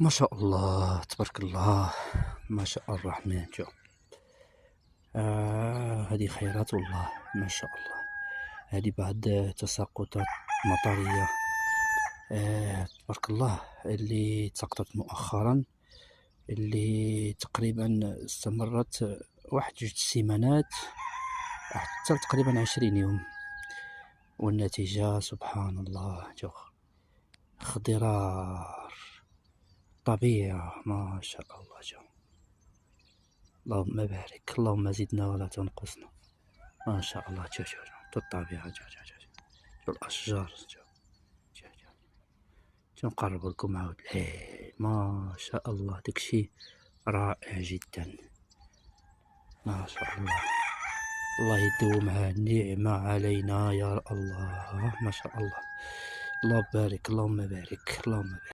ما شاء الله تبارك الله، ما شاء الرحمن. شوف هذه خيرات والله، ما شاء الله. هذه بعد تساقطات مطرية تبارك الله اللي تساقطت مؤخرا، اللي تقريبا استمرت واحد 2 سيمانات حتى تقريبا 20 يوم، والنتيجة سبحان الله. شوف خضرار طبيعة ما شاء الله. شوف اللهم بارك، اللهم زدنا ولا تنقصنا، ما شاء الله. شوف الطبيعة، شوف الأشجار، شوف نقرب لكم عاود الليل، ما شاء الله. داكشي رائع جدا، ما شاء الله. الله يدومها النعمة علينا يا الله، ما شاء الله. الله بارك، اللهم بارك، اللهم بارك.